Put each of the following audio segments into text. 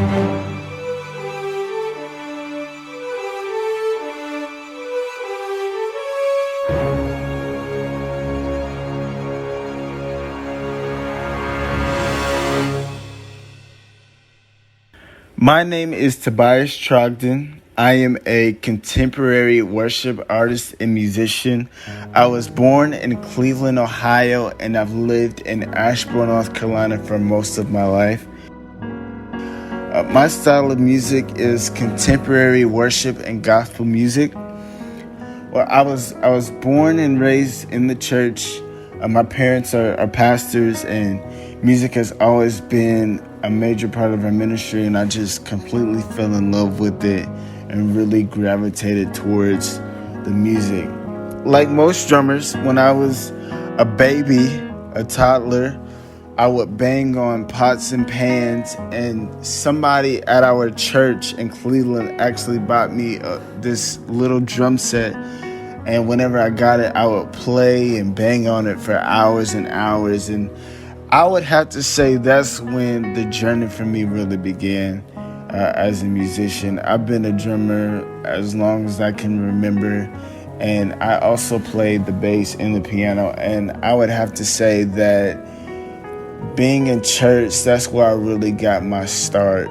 My name is Tobias Trogdon. I am a contemporary worship artist and musician. I was born in Cleveland, Ohio, and I've lived in Asheboro, North Carolina for most of my life. My style of music is contemporary worship and gospel music. Well, I was born and raised in the church. My parents are pastors, and music has always been a major part of our ministry, and I just completely fell in love with it and really gravitated towards the music. Like most drummers, when I was a baby, a toddler, I would bang on pots and pans, and somebody at our church in Cleveland actually bought me this little drum set, and whenever I got it, I would play and bang on it for hours and hours. And I would have to say that's when the journey for me really began as a musician. I've been a drummer as long as I can remember, and I also played the bass and the piano. And I would have to say that being in church, that's where I really got my start.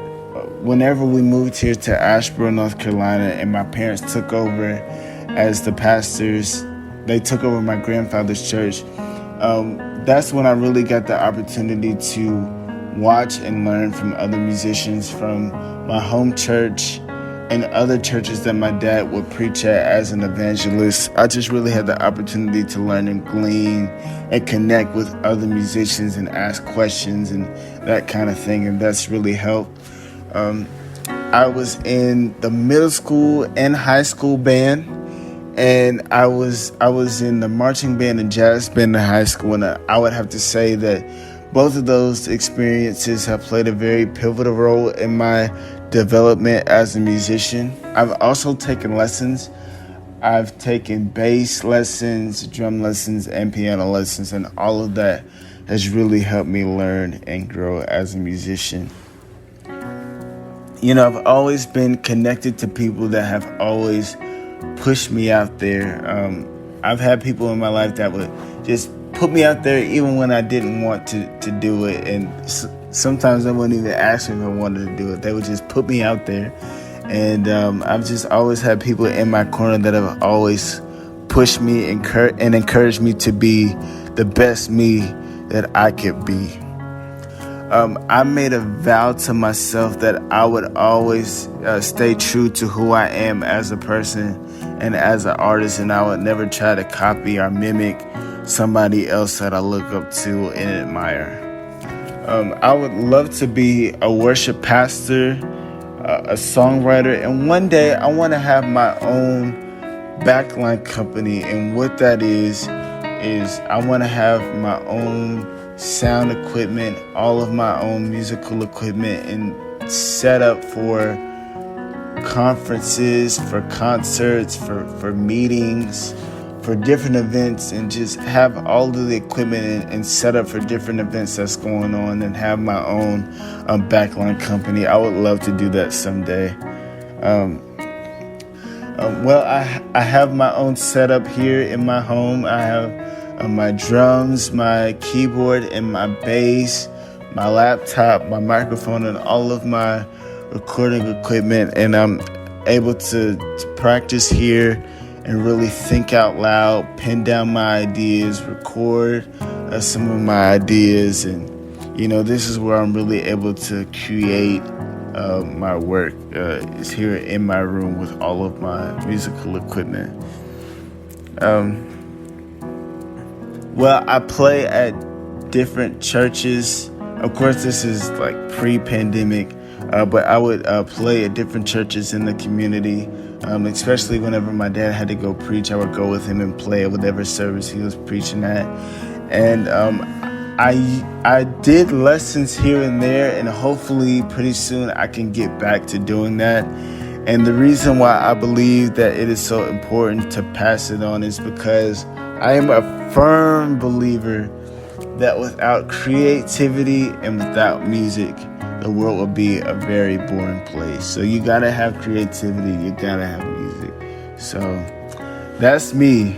Whenever we moved here to Asheboro, North Carolina, and my parents took over as the pastors, they took over my grandfather's church. That's when I really got the opportunity to watch and learn from other musicians from my home church and other churches that my dad would preach at as an evangelist. I just really had the opportunity to learn and glean and connect with other musicians and ask questions and that kind of thing, and that's really helped. I was in the middle school and high school band, and I was in the marching band and jazz band in high school, and I would have to say that both of those experiences have played a very pivotal role in my development as a musician. I've also taken lessons. I've taken bass lessons, drum lessons, and piano lessons, and all of that has really helped me learn and grow as a musician. You know, I've always been connected to people that have always pushed me out there. I've had people in my life that would just put me out there even when I didn't want to do it, and sometimes I wouldn't even ask them if I wanted to do it. They would just put me out there, and I've just always had people in my corner that have always pushed me and encouraged me to be the best me that I could be. I made a vow to myself that I would always stay true to who I am as a person and as an artist, and I would never try to copy or mimic somebody else that I look up to and admire. I would love to be a worship pastor, a songwriter, and one day I want to have my own backline company, and what that is I want to have my own sound equipment, all of my own musical equipment, and set up for conferences, for concerts, for meetings, for different events, and just have all of the equipment and set up for different events that's going on, and have my own backline company. I would love to do that someday. Well, I have my own setup here in my home. I have my drums, my keyboard, and my bass, my laptop, my microphone, and all of my recording equipment, and I'm able to practice here and really think out loud, pen down my ideas, record some of my ideas, and this is where I'm really able to create my work, is here in my room with all of my musical equipment. Well, I play at different churches. Of course, this is like pre-pandemic, but I would play at different churches in the community, especially whenever my dad had to go preach. I would go with him and play at whatever service he was preaching at. And I did lessons here and there, and hopefully pretty soon I can get back to doing that. And the reason why I believe that it is so important to pass it on is because I am a firm believer that without creativity and without music, the world would be a very boring place. So you gotta have creativity, you gotta have music. So that's me.